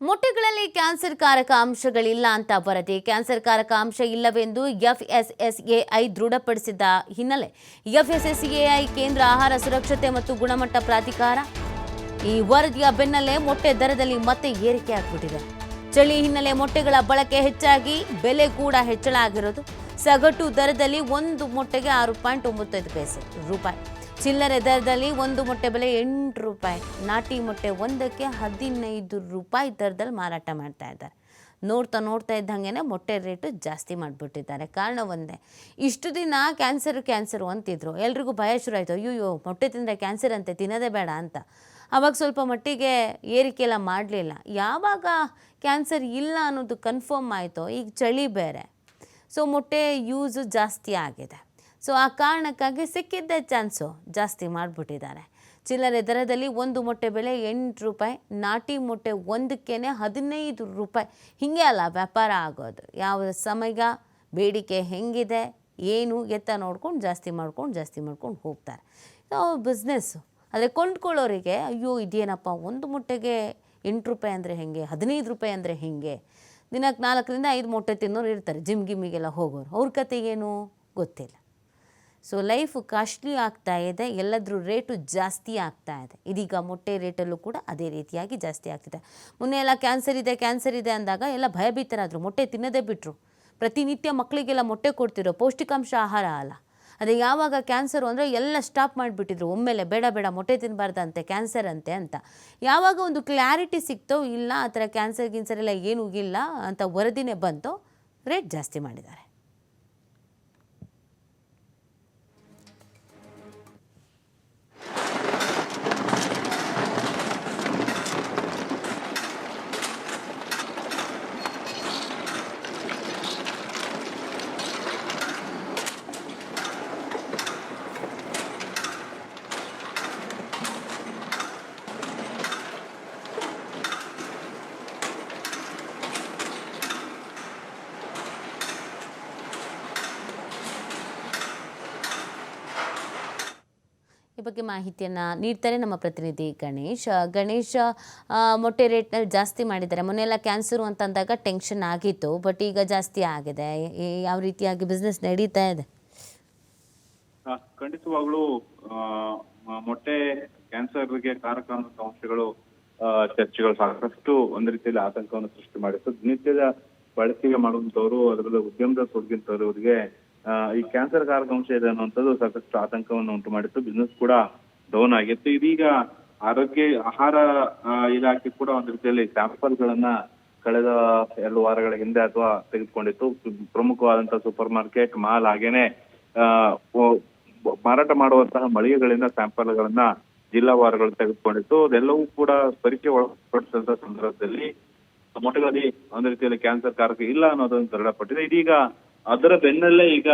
ಮೊಟ್ಟೆಗಳಲ್ಲಿ cancer ಕಾರಕ ಅಂಶಗಳಿಲ್ಲ ಅಂತ ವರದಿ. ಕ್ಯಾನ್ಸರ್ ಕಾರಕ ಅಂಶ ಇಲ್ಲವೆಂದು FSSAI ದೃಢಪಡಿಸಿದ ಹಿನ್ನೆಲೆ FSSAI ಕೇಂದ್ರ ಆಹಾರ ಸುರಕ್ಷತೆ ಮತ್ತು ಗುಣಮಟ್ಟ ಪ್ರಾಧಿಕಾರ ಈ ವರದಿಯ ಬೆನ್ನಲ್ಲೇ ಮೊಟ್ಟೆ ದರದಲ್ಲಿ ಮತ್ತೆ ಏರಿಕೆ ಆಗಿಬಿಟ್ಟಿದೆ. ಚಳಿ ಹಿನ್ನೆಲೆ ಮೊಟ್ಟೆಗಳ ಬಳಕೆ ಹೆಚ್ಚಾಗಿ ಬೆಲೆ ಕೂಡ ಹೆಚ್ಚಳ ಆಗಿರೋದು. ಸಗಟು ದರದಲ್ಲಿ ಒಂದು ಮೊಟ್ಟೆಗೆ 6.95 ರೂಪಾಯಿ, ಚಿಲ್ಲರೆ ದರದಲ್ಲಿ ಒಂದು ಮೊಟ್ಟೆ ಬೆಲೆ 8 ರೂಪಾಯಿ, ನಾಟಿ ಮೊಟ್ಟೆ ಒಂದಕ್ಕೆ 15 ರೂಪಾಯಿ ದರದಲ್ಲಿ ಮಾರಾಟ ಮಾಡ್ತಾ ಇದ್ದಾರೆ. ನೋಡ್ತಾ ಇದ್ದಂಗೆ ಮೊಟ್ಟೆ ರೇಟು ಜಾಸ್ತಿ ಮಾಡಿಬಿಟ್ಟಿದ್ದಾರೆ. ಕಾರಣ ಒಂದೇ, ಇಷ್ಟು ದಿನ ಕ್ಯಾನ್ಸರು ಅಂತಿದ್ರು. ಎಲ್ರಿಗೂ ಭಯ ಶುರು ಆಯಿತು, ಅಯ್ಯೋ ಮೊಟ್ಟೆ ತಿಂದರೆ ಕ್ಯಾನ್ಸರ್ ಅಂತೆ, ತಿನ್ನೋದೇ ಬೇಡ ಅಂತ. ಆವಾಗ ಸ್ವಲ್ಪ ಮಟ್ಟಿಗೆ ಏರಿಕೆ ಎಲ್ಲ ಮಾಡಲಿಲ್ಲ. ಯಾವಾಗ ಕ್ಯಾನ್ಸರ್ ಇಲ್ಲ ಅನ್ನೋದು ಕನ್ಫರ್ಮ್ ಆಯಿತೋ, ಈಗ ಚಳಿ ಬೇರೆ, ಸೊ ಮೊಟ್ಟೆ ಯೂಸು ಜಾಸ್ತಿ ಆಗಿದೆ. ಸೊ ಆ ಕಾರಣಕ್ಕಾಗಿ ಸಿಕ್ಕಿದ್ದೇ ಚಾನ್ಸು ಜಾಸ್ತಿ ಮಾಡಿಬಿಟ್ಟಿದ್ದಾರೆ. ಚಿಲ್ಲರೆ ದರದಲ್ಲಿ ಒಂದು ಮೊಟ್ಟೆ ಬೆಲೆ 8 ರೂಪಾಯಿ, ನಾಟಿ ಮೊಟ್ಟೆ ಒಂದಕ್ಕೇ 15 ರೂಪಾಯಿ. ಹೀಗೆ ಅಲ್ಲ ವ್ಯಾಪಾರ ಆಗೋದು. ಯಾವ ಸಮಯ ಬೇಡಿಕೆ ಹೆಂಗಿದೆ ಏನು ಎತ್ತ ನೋಡ್ಕೊಂಡು ಜಾಸ್ತಿ ಮಾಡ್ಕೊಂಡು ಹೋಗ್ತಾರೆ. ಬಿಸ್ನೆಸ್ಸು. ಆದರೆ ಕೊಂಡ್ಕೊಳ್ಳೋರಿಗೆ ಅಯ್ಯೋ ಇದೇನಪ್ಪ, ಒಂದು ಮೊಟ್ಟೆಗೆ 8 ರೂಪಾಯಿ ಅಂದರೆ ಹೇಗೆ, 15 ರೂಪಾಯಿ ಅಂದರೆ ಹೇಗೆ? ದಿನಕ್ಕೆ 4 ರಿಂದ 5 ಮೊಟ್ಟೆ ತಿನ್ನೋರು ಇರ್ತಾರೆ, ಜಿಮ್ಮಿಗೆಲ್ಲ ಹೋಗೋರು. ಅವ್ರ ಕತೆ ಏನು ಗೊತ್ತಿಲ್ಲ. ಸೊ ಲೈಫು ಕಾಸ್ಟ್ಲಿ ಆಗ್ತಾ ಇದೆ, ಎಲ್ಲದ್ರ ರೇಟು ಜಾಸ್ತಿ ಆಗ್ತಾ ಇದೆ. ಇದೀಗ ಮೊಟ್ಟೆ ರೇಟಲ್ಲೂ ಕೂಡ ಅದೇ ರೀತಿಯಾಗಿ ಜಾಸ್ತಿ ಆಗ್ತಿದೆ. ಮೊನ್ನೆ ಎಲ್ಲ ಕ್ಯಾನ್ಸರ್ ಇದೆ ಅಂದಾಗ ಎಲ್ಲ ಭಯಭೀತರಾದರು, ಮೊಟ್ಟೆ ತಿನ್ನೋದೇ ಬಿಟ್ಟರು. ಪ್ರತಿನಿತ್ಯ ಮಕ್ಕಳಿಗೆಲ್ಲ ಮೊಟ್ಟೆ ಕೊಡ್ತಿರೋ ಪೌಷ್ಟಿಕಾಂಶ ಆಹಾರ ಅಲ್ಲ. ಅದೇ ಯಾವಾಗ ಕ್ಯಾನ್ಸರು ಅಂದರೆ ಎಲ್ಲ ಸ್ಟಾಪ್ ಮಾಡಿಬಿಟ್ಟಿದ್ರು ಒಮ್ಮೆಲೆ, ಬೇಡ ಮೊಟ್ಟೆ ತಿನ್ನಬಾರ್ದಂತೆ, ಕ್ಯಾನ್ಸರ್ ಅಂತೆ ಅಂತ. ಯಾವಾಗ ಒಂದು ಕ್ಲಾರಿಟಿ ಸಿಕ್ತೋ, ಇಲ್ಲ ಆ ಥರ ಕ್ಯಾನ್ಸರ್ ಎಲ್ಲ ಏನೂ ಇಲ್ಲ ಅಂತ ವರದಿನೇ ಬಂತೋ, ರೇಟ್ ಜಾಸ್ತಿ ಮಾಡಿದ್ದಾರೆ. ಈ ಬಗ್ಗೆ ಮಾಹಿತಿಯನ್ನು ನೀಡ್ತಾರೆ ನಮ್ಮ ಪ್ರತಿನಿಧಿ ಗಣೇಶ್. ಮೊಟ್ಟೆ ರೇಟ್ನಲ್ಲಿ ಜಾಸ್ತಿ ಮಾಡಿದ್ದಾರೆ. ಮೊನ್ನೆಲ್ಲ ಕ್ಯಾನ್ಸರು ಅಂತಂದಾಗ ಟೆನ್ಷನ್ ಆಗಿತ್ತು, ಬಟ್ ಈಗ ಜಾಸ್ತಿ ಆಗಿದೆ. ಯಾವ ರೀತಿಯಾಗಿ ಬಿಸ್ನೆಸ್ ನಡೀತಾ ಇದೆ? ಖಂಡಿತವಾಗ್ಲೂ ಮೊಟ್ಟೆ ಕ್ಯಾನ್ಸರ್ಗೆ ಕಾರಕ ಅಂಶಗಳು ಚರ್ಚೆಗಳು ಸಾಕಷ್ಟು ಒಂದು ರೀತಿಯಲ್ಲಿ ಆತಂಕವನ್ನು ಸೃಷ್ಟಿ ಮಾಡಿತ್ತು. ನಿತ್ಯದ ಬಳಕೆಗೆ ಮಾಡುವಂತವ್ರು, ಅದರಲ್ಲಿ ಉದ್ಯಮದಲ್ಲಿ ತೊಡಗಿಂತವ್ರಿಗೆ ಈ ಕ್ಯಾನ್ಸರ್ ಕಾರಕ ಅಂಶ ಇದೆ ಅನ್ನುವಂಥದ್ದು ಸಾಕಷ್ಟು ಆತಂಕವನ್ನು ಉಂಟು ಮಾಡಿತ್ತು. ಬಿಸ್ನೆಸ್ ಕೂಡ ಡೌನ್ ಆಗಿತ್ತು. ಇದೀಗ ಆಹಾರ ಇಲಾಖೆ ಕೂಡ ಒಂದು ರೀತಿಯಲ್ಲಿ ಸ್ಯಾಂಪಲ್ ಗಳನ್ನ ಕಳೆದ 2 ವಾರಗಳ ಹಿಂದೆ ಅಥವಾ ತೆಗೆದುಕೊಂಡಿತ್ತು. ಪ್ರಮುಖವಾದಂತಹ ಸೂಪರ್ ಮಾರ್ಕೆಟ್, ಮಾಲ್ ಹಾಗೇನೆ ಮಾರಾಟ ಮಾಡುವಂತಹ ಮಳಿಗೆಗಳಿಂದ ಸ್ಯಾಂಪಲ್ ಗಳನ್ನ ಜಿಲ್ಲಾವಾರುಗಳು ತೆಗೆದುಕೊಂಡಿತ್ತು. ಅದೆಲ್ಲವೂ ಕೂಡ ಪರೀಕ್ಷೆ ಒಳಪಡಿಸಿದಂತಹ ಸಂದರ್ಭದಲ್ಲಿ ಮೊಟ್ಟೆಗಳಲ್ಲಿ ಒಂದು ರೀತಿಯಲ್ಲಿ ಕ್ಯಾನ್ಸರ್ ಕಾರಕ ಇಲ್ಲ ಅನ್ನೋದನ್ನು ದೃಢಪಟ್ಟಿದೆ. ಇದೀಗ ಅದರ ಬೆನ್ನಲ್ಲೇ ಈಗ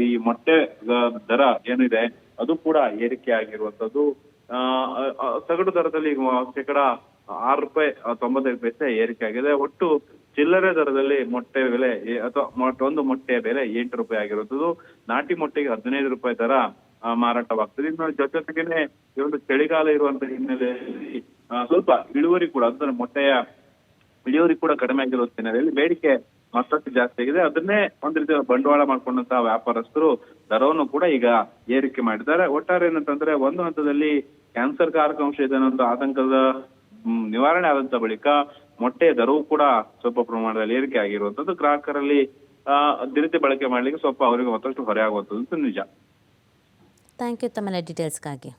ಈ ಮೊಟ್ಟೆ ದರ ಏನಿದೆ ಅದು ಕೂಡ ಏರಿಕೆ ಆಗಿರುವಂತದ್ದು. ಸಗಟು ದರದಲ್ಲಿ ಶೇಕಡ 6 ರೂಪಾಯಿ 95 ಪೈಸೆ ಏರಿಕೆ ಆಗಿದೆ. ಒಟ್ಟು ಚಿಲ್ಲರೆ ದರದಲ್ಲಿ ಮೊಟ್ಟೆ ಬೆಲೆ ಅಥವಾ ಒಂದು ಮೊಟ್ಟೆಯ ಬೆಲೆ 8 ರೂಪಾಯಿ ಆಗಿರುವಂತದ್ದು. ನಾಟಿ ಮೊಟ್ಟೆಗೆ 15 ರೂಪಾಯಿ ದರ ಮಾರಾಟವಾಗ್ತದೆ. ಇನ್ನು ಜೊತೆಗೇನೆ ಈ ಒಂದು ಚಳಿಗಾಲ ಇರುವಂತಹ ಹಿನ್ನೆಲೆಯಲ್ಲಿ ಸ್ವಲ್ಪ ಇಳುವರಿ ಕೂಡ, ಅಂದ್ರೆ ಮೊಟ್ಟೆಯ ಇಳುವರಿ ಕೂಡ ಕಡಿಮೆ ಆಗಿರುವ ಹಿನ್ನೆಲೆಯಲ್ಲಿ ಬೇಡಿಕೆ ಮತ್ತಷ್ಟು ಜಾಸ್ತಿ ಆಗಿದೆ. ಅದನ್ನೇ ಒಂದು ರೀತಿಯ ಬಂಡವಾಳ ಮಾಡ್ಕೊಂಡಂತಹ ವ್ಯಾಪಾರಸ್ಥರು ದರವನ್ನು ಕೂಡ ಈಗ ಏರಿಕೆ ಮಾಡಿದ್ದಾರೆ. ಒಟ್ಟಾರೆ ಏನಂತಂದ್ರೆ, ಒಂದು ಹಂತದಲ್ಲಿ ಕ್ಯಾನ್ಸರ್ ಕಾರಕ ಅಂಶ ಇದೆ ಅನ್ನೋ ಆತಂಕದ ನಿವಾರಣೆ ಆದಂತ ಬಳಿಕ ಮೊಟ್ಟೆಯ ದರವು ಕೂಡ ಸ್ವಲ್ಪ ಪ್ರಮಾಣದಲ್ಲಿ ಏರಿಕೆ ಆಗಿರುವಂತದ್ದು ಗ್ರಾಹಕರಲ್ಲಿ ದಿನಸಿ ಬಳಕೆ ಮಾಡ್ಲಿಕ್ಕೆ ಸ್ವಲ್ಪ ಅವರಿಗೆ ಮತ್ತಷ್ಟು ಹೊರೆ ಆಗುವಂಥದ್ದು ನಿಜ. ಥ್ಯಾಂಕ್ ಯು ತಮ್ಮ ಡೀಟೇಲ್ಸ್ಗಾಗಿ.